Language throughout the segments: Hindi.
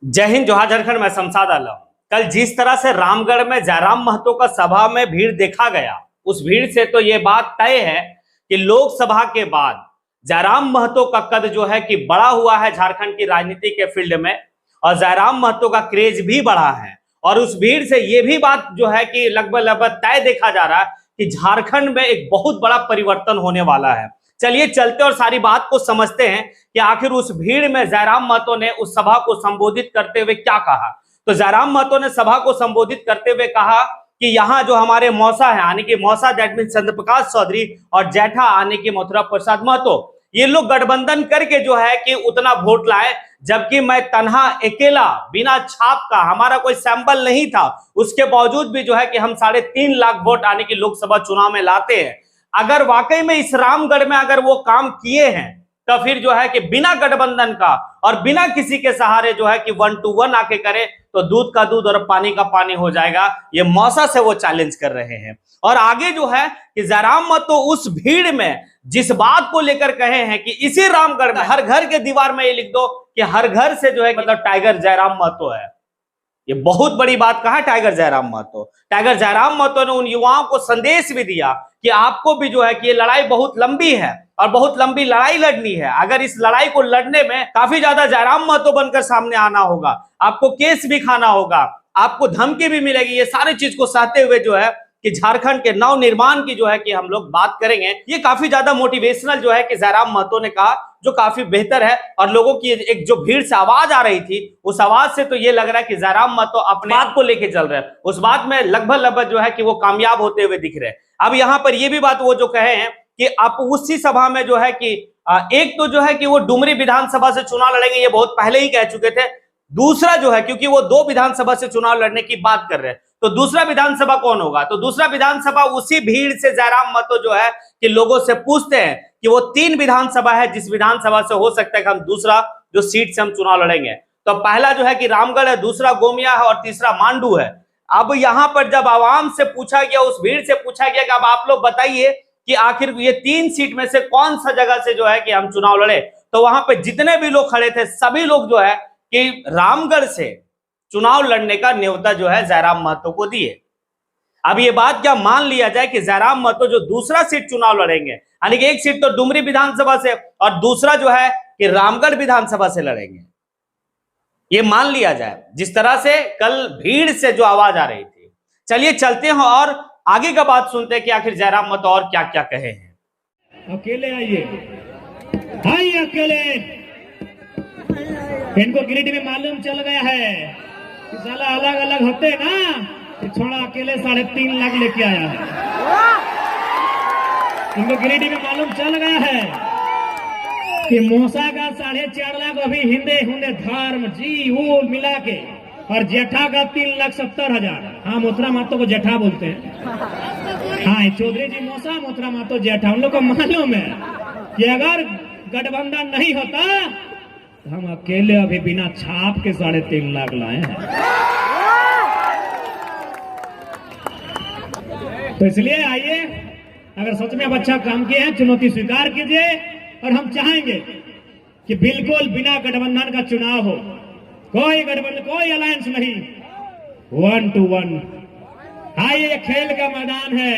जय हिंद, जोहार झारखंड। मैं शमशाद आलम। कल जिस तरह से रामगढ़ में जयराम महतो का सभा में भीड़ देखा गया, उस भीड़ से तो ये बात तय है कि लोकसभा के बाद जयराम महतो का कद जो है कि बड़ा हुआ है झारखंड की राजनीति के फील्ड में, और जयराम महतो का क्रेज भी बढ़ा है। और उस भीड़ से ये भी बात जो है कि लगभग तय देखा जा रहा है कि झारखंड में एक बहुत बड़ा परिवर्तन होने वाला है। चलिए चलते और सारी बात को समझते हैं कि आखिर उस भीड़ में जयराम महतो ने उस सभा को संबोधित करते हुए क्या कहा। तो जयराम महतो ने सभा को संबोधित करते हुए कहा कि यहाँ जो हमारे मौसा है, यानी कि मौसा दैट मीन चंद्र प्रकाश चौधरी, और जेठा यानी कि मथुरा प्रसाद महतो, ये लोग गठबंधन करके जो है कि उतना वोट लाए, जबकि मैं तन्हा अकेला बिना छाप का, हमारा कोई सैंपल नहीं था, उसके बावजूद भी जो है कि हम 3.5 लाख वोट आने की लोकसभा चुनाव में लाते हैं। अगर वाकई में इस रामगढ़ में अगर वो काम किए हैं तो फिर जो है कि बिना गठबंधन का और बिना किसी के सहारे जो है कि 1 to 1 आके करे तो दूध का दूध और पानी का पानी हो जाएगा। ये मौसा से वो चैलेंज कर रहे हैं। और आगे जो है कि जयराम महतो उस भीड़ में जिस बात को लेकर कहे हैं कि इसी रामगढ़ में हर घर के दीवार में ये लिख दो कि हर घर से जो है मतलब टाइगर जयराम महतो है। ये बहुत बड़ी बात कहा टाइगर जयराम महतो। टाइगर जयराम महतो ने उन युवाओं को संदेश भी दिया कि आपको भी जो है कि ये लड़ाई बहुत लंबी है और बहुत लंबी लड़ाई लड़नी है। अगर इस लड़ाई को लड़ने में काफी ज्यादा जयराम महतो बनकर सामने आना होगा, आपको केस भी खाना होगा, आपको धमकी भी मिलेगी। ये सारी चीज को सहते हुए जो है कि झारखंड के नव निर्माण की जो है कि हम लोग बात करेंगे। ये काफी ज्यादा मोटिवेशनल जो है कि जयराम महतो ने कहा, जो काफी बेहतर है। और लोगों की एक जो भीड़ से आवाज आ रही थी, उस आवाज से तो ये लग रहा है कि जयराम महतो अपने बात को लेके चल रहे हैं। उस बात में लगभग जो है कि वो कामयाब होते हुए दिख रहे हैं। अब यहाँ पर ये भी बात वो जो कहे हैं कि आप उसी सभा में जो है कि एक तो जो है कि वो डुमरी विधानसभा से चुनाव लड़ेंगे, ये बहुत पहले ही कह चुके थे। दूसरा जो है, क्योंकि वो 2 विधानसभा से चुनाव लड़ने की बात कर रहे हैं, तो दूसरा विधानसभा कौन होगा? तो दूसरा विधानसभा उसी भीड़ से जयराम महतो जो है कि लोगों से पूछते हैं कि वो 3 विधानसभा है जिस विधानसभा से हो सकता है कि हम दूसरा जो सीट से हम चुनाव लड़ेंगे। तो पहला जो है कि रामगढ़ है, दूसरा गोमिया है और तीसरा मांडू है। अब यहां पर जब आवाम से पूछा गया, उस भीड़ से पूछा गया कि अब आप लोग बताइए कि आखिर ये 3 सीट में से कौन सा जगह से जो है कि हम चुनाव लड़े, तो वहां पे जितने भी लोग खड़े थे सभी लोग जो है कि रामगढ़ से चुनाव लड़ने का न्योता जो है जयराम महतो को दिए। अब ये बात क्या मान लिया जाए कि जयराम महतो जो दूसरा सीट चुनाव लड़ेंगे, यानी कि एक सीट तो डुमरी विधानसभा से और दूसरा जो है कि रामगढ़ विधानसभा से लड़ेंगे, ये मान लिया जाए जिस तरह से कल भीड़ से जो आवाज आ रही थी। चलिए चलते हैं और आगे का बात सुनते हैं कि आखिर जयराम महतो और क्या क्या कहे हैं। अकेले आइए, आइए अकेले। इनको गिरिडीह में मालूम चल गया है कि साला अलग अलग होते ना, तो छोड़ा अकेले 3.5 लाख लेके आया है। इनको गिरिडीह में मालूम चल गया है कि मौसा का 4.5 लाख अभी हिंदे हुंदे धर्म जी वो मिला के, और जेठा का 3,70,000। हाँ, मथुरा महतो को जेठा बोलते हैं। हाँ, चौधरी जी मौसा, मथुरा महतो जेठा। उन लोग को मालूम है कि अगर गठबंधन नहीं होता तो हम अकेले अभी बिना छाप के 3.5 लाख लाए हैं। तो इसलिए आइए, अगर सच में अब अच्छा काम किए हैं, चुनौती स्वीकार कीजिए। और हम चाहेंगे कि बिल्कुल बिना गठबंधन का चुनाव हो, कोई गठबंधन, कोई अलायंस नहीं, 1 to 1। आइए, खेल का मैदान है,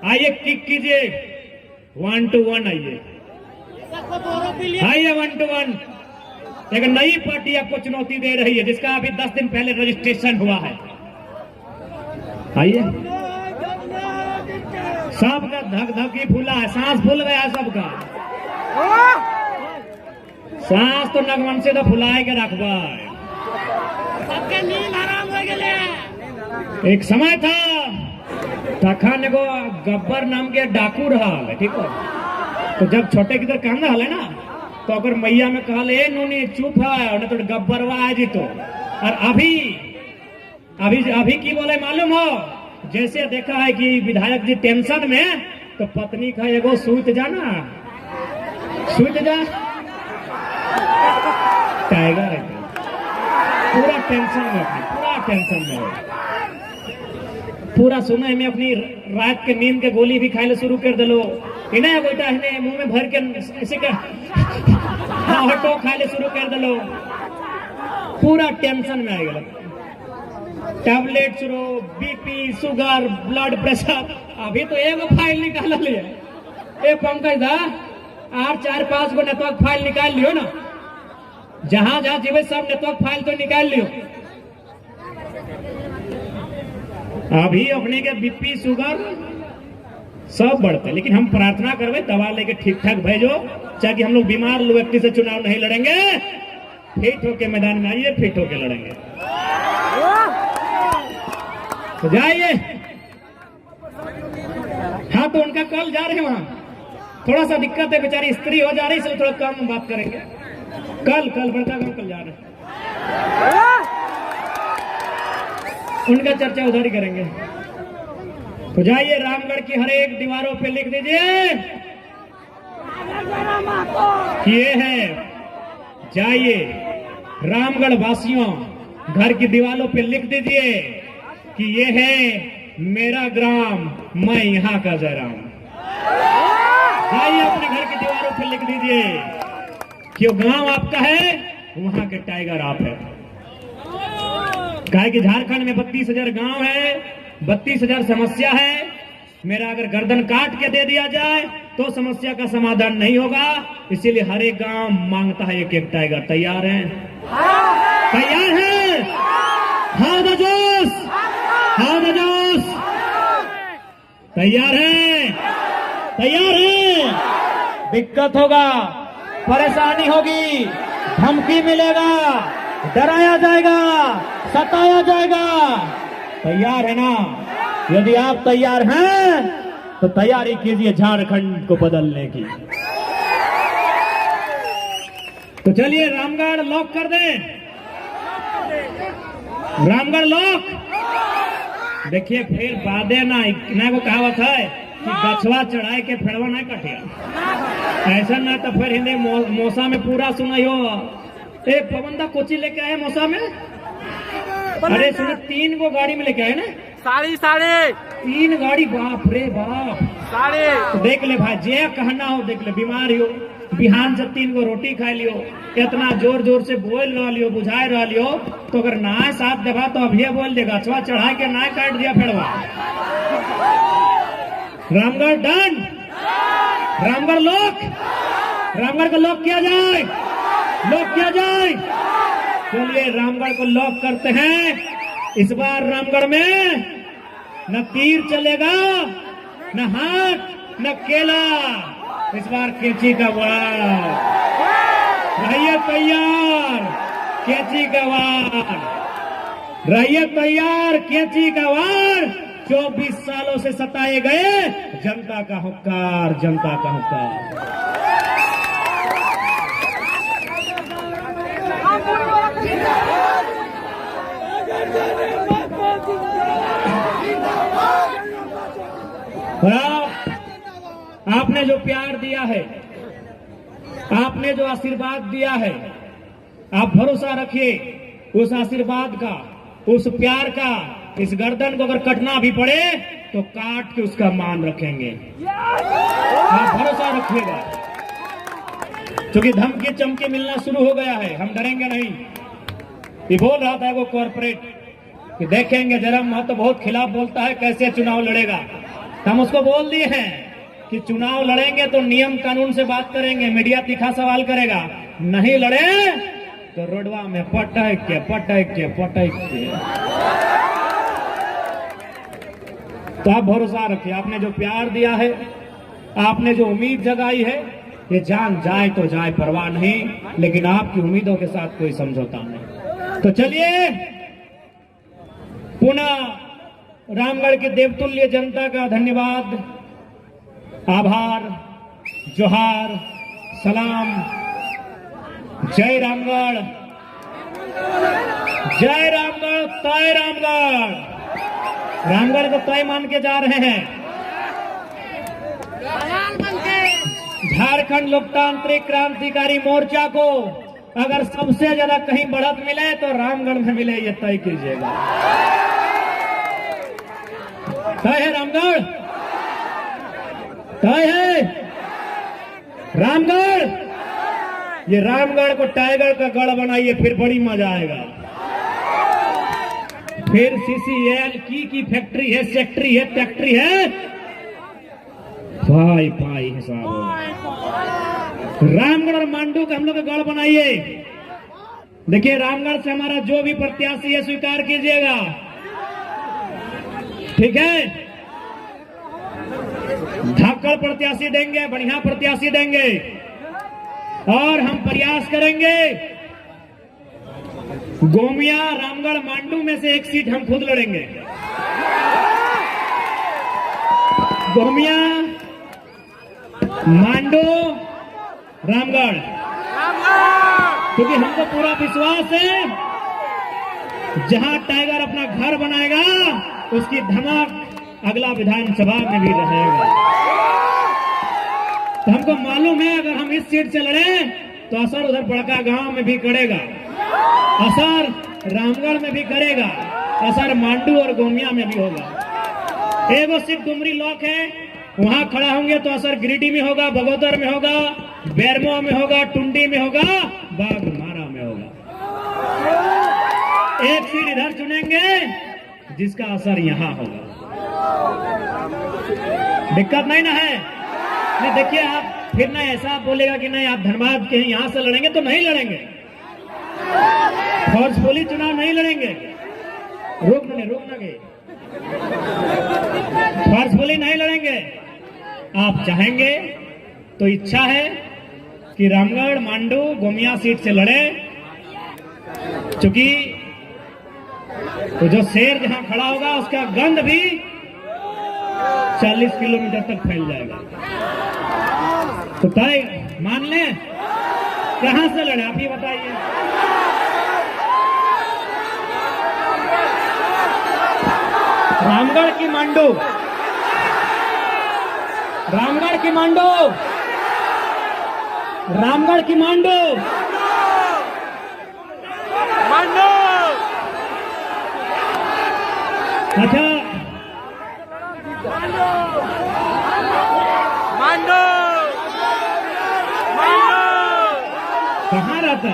आइए किक कीजिए, 1 to 1 आइए, आइए 1 to 1। एक नई पार्टी आपको चुनौती दे रही है जिसका अभी 10 दिन पहले रजिस्ट्रेशन हुआ है। आइए, सबका धक धकी फूला है, सांस फूल गया है सबका। सांस तो नगवन से तो फुलाए के रखबा। एक समय था तखन एगो गब्बर नाम के डाकू रहा, ठीक है। तो जब छोटे किधर कांदा हले ना, तो अगर मैया में कहले ए नूनी चुप है, और तो गब्बरवा आ जी। तो और अभी अभी अभी की बोले मालूम हो, जैसे देखा है कि विधायक जी टेंशन में, तो पत्नी का एगो सूत जाना, सूत जा, टाइगर है पूरा टेंशन में, पूरा टेंशन में, पूरा सुना में अपनी रात के नींद के गोली भी खाए शुरू कर दिलो। इन्हें बेटा इन्हें मुंह में भर के ऐसे हटो खाए शुरू कर दिलो। पूरा टेंशन में आ गया, टैबलेट रो, बीपी, शुगर, ब्लड प्रेशर। अभी तो एगो फाइल निकाल लिया, ए पंकज दा और 4-5 गो नेटवर्क फाइल निकाल लियो ना, जहां जहां जीवे सब नेटवर्क फाइल तो निकाल लियो। अभी अपने के बीपी शुगर सब बढ़ते, लेकिन हम प्रार्थना करवे दवा लेके ठीक ठाक भेजो, ताकि हम लोग बीमार लोग व्यक्ति से चुनाव नहीं लड़ेंगे, फिट होके मैदान में आइए, फिट होके लड़ेंगे। तो जाइए। हाँ तो उनका कल जा रहे हैं, वहां थोड़ा सा दिक्कत है, बेचारी स्त्री हो जा रही, इसलिए थोड़ा कम बात करेंगे। कल बड़का गांव कल जा रहे हैं, उनका चर्चा उधर ही करेंगे। तो जाइए, रामगढ़ की हर एक दीवारों पे लिख दीजिए कि ये है, जाइए रामगढ़ वासियों घर की दीवारों पे लिख दीजिए कि ये है मेरा ग्राम, मैं यहाँ का जयराम। जाइए अपने घर की दीवारों पे लिख दीजिए कि वो गांव आपका है, वहां के टाइगर आप है। कहे कि झारखंड में 32,000 गांव है, 32,000 समस्या है, मेरा अगर गर्दन काट के दे दिया जाए तो समस्या का समाधान नहीं होगा, इसीलिए हर एक गांव मांगता है एक एक टाइगर। तैयार हैं? तैयार हैं? हाँ द जोश, हाँ द जोश। तैयार हैं? तैयार हैं? दिक्कत होगा, परेशानी होगी, धमकी मिलेगा, डराया जाएगा, सताया जाएगा। तैयार है ना? यदि आप तैयार हैं तो तैयारी कीजिए झारखंड को बदलने की। तो चलिए रामगढ़ लॉक कर दें, रामगढ़ लॉक। देखिए फिर बादे ना को कहावत है कि गछवा चढ़ाए के फेड़वा ना कटिया, ऐसा ना तो फिर हिंदे मौसा में पूरा सुनाई हो। ए पवनदा कोची लेके आए मौसा में, अरे सुनो 3 गो गाड़ी में लेके आए ना, साढ़े 3 गाड़ी, बाप रे बाप। तो देख ले भाई, जे कहना हो देख ले, बीमार हो बिहान से 3 गो रोटी खा लियो, इतना जोर जोर से बोल रहा लियो, बुझाए रहा लियो, तो अगर ना साथ देगा तो अभी बोल देगा, अथवा चढ़ा के ना काट दिया फेड़वा। रामगढ़ डन, रामगढ़ लॉक, रामगढ़ को लॉक किया जाए, लॉक किया जाए। चलिए रामगढ़ को लॉक करते हैं। इस बार रामगढ़ में न तीर चलेगा, न हाथ, न केला, इस बार कैंची का वार। रहिए तैयार, कैंची का वार, रहिए तैयार, कैंची का वार। 24 सालों से सताए गए, जनता का हुक्कार, जनता का हुक्कार। आपने जो प्यार दिया है, आपने जो आशीर्वाद दिया है, आप भरोसा रखिए उस आशीर्वाद का, उस प्यार का। इस गर्दन को अगर कटना भी पड़े तो काट के उसका मान रखेंगे, आप भरोसा रखिएगा। क्योंकि धमकी चमकी मिलना शुरू हो गया है, हम डरेंगे नहीं। ये बोल रहा था वो कॉर्पोरेट कि देखेंगे जरा महतो बहुत खिलाफ बोलता है, कैसे चुनाव लड़ेगा। हम उसको बोल दिए हैं कि चुनाव लड़ेंगे तो नियम कानून से बात करेंगे, मीडिया तीखा सवाल करेगा, नहीं लड़े तो रोडवा में पटक के पटक के पटक के। तो आप भरोसा रखिए, आपने जो प्यार दिया है, आपने जो उम्मीद जगाई है, ये जान जाए तो जाए, परवाह नहीं, लेकिन आपकी उम्मीदों के साथ कोई समझौता नहीं। तो चलिए पुनः रामगढ़ के देवतुल्य जनता का धन्यवाद, आभार, जोहार, सलाम। जय रामगढ़, जय रामगढ़, तय रामगढ़। रामगढ़ को तय मान के जा रहे हैं। झारखंड लोकतांत्रिक क्रांतिकारी मोर्चा को अगर सबसे ज्यादा कहीं बढ़त मिले तो रामगढ़ में मिले, ये तय कीजिएगा। तय है रामगढ़, तय है रामगढ़। ये रामगढ़ को टाइगर का गढ़ बनाइए, फिर बड़ी मजा आएगा। फिर CCL की फैक्ट्री है, सेक्ट्री है, फैक्ट्री है, भाई भाई हिसाब होगा। रामगढ़ और मांडू का हम लोग का गढ़ बनाइए। देखिए रामगढ़ से हमारा जो भी प्रत्याशी है स्वीकार कीजिएगा, ठीक है। धाकड़ प्रत्याशी देंगे, बढ़िया प्रत्याशी देंगे, और हम प्रयास करेंगे गोमिया रामगढ़ मांडू में से एक सीट हम खुद लड़ेंगे। गोमिया मांडू रामगढ़, क्योंकि हमको पूरा विश्वास है जहां टाइगर अपना घर बनाएगा उसकी धमक अगला विधानसभा में भी रहेगा। तो हमको मालूम है अगर हम इस सीट से लड़े तो असर उधर बड़का गांव में भी करेगा, असर रामगढ़ में भी करेगा, असर मांडू और गोमिया में भी होगा। एगो सीट डुमरी लॉक है, वहां खड़ा होंगे तो असर गिरिडीह में होगा, बगोदर में होगा, बेरमो में होगा, टुंडी में होगा, बाघमारा में होगा। एक सीट इधर चुनेंगे जिसका असर यहां होगा। दिक्कत नहीं ना है? नहीं, देखिए आप फिर ना ऐसा बोलेगा कि नहीं आप धनबाद के यहां से लड़ेंगे, तो नहीं लड़ेंगे, फोर्सफुली चुनाव नहीं लड़ेंगे। रोकना गए, फोर्सफुली नहीं लड़ेंगे। आप चाहेंगे तो इच्छा है कि रामगढ़ मांडू गोमिया सीट से लड़े, क्योंकि तो जो शेर जहां खड़ा होगा उसका गंध भी 40 किलोमीटर तक फैल जाएगा। तो तय मान लें, कहां से लड़े आप ही बताइए। रामगढ़ की मांडू, रामगढ़ की मांडू, रामगढ़ की मांडू, मांडू। अच्छा मांडू, कहाँ रहता है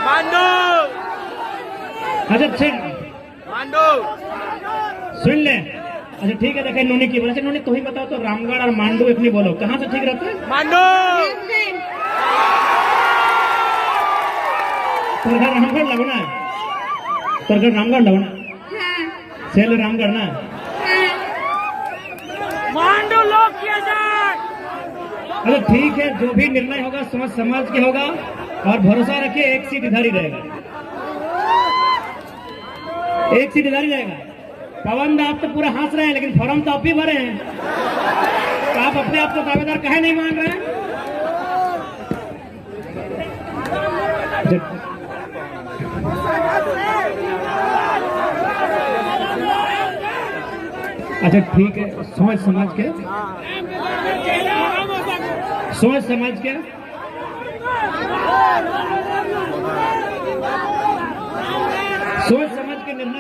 मांडू? अच्छा ठीक, सुन ले। अच्छा ठीक है, देखे नोनी की बोला। नोनी तो ही बताओ तो रामगढ़ और मांडू एक नहीं बोलो, कहाँ से ठीक रहता है? मांडू। तो घर रामगढ़ लगना है, तो घर रामगढ़ लगना सेल रामगढ़ ना मांडू लोग किया जाए। अच्छा ठीक है, जो भी निर्णय होगा समझ समाज के होगा, और भरोसा रखिए एक सीट इधर ही रहेगा, एक सीट इधर ही रहेगा। पवन आप तो पूरा हंस रहे हैं, लेकिन फॉर्म तो आप भी भरे हैं, तो आप अपने आप को दावेदार कहे नहीं मान रहे हैं? अच्छा ठीक है, सोच समझ के, सोच समझ के, सोच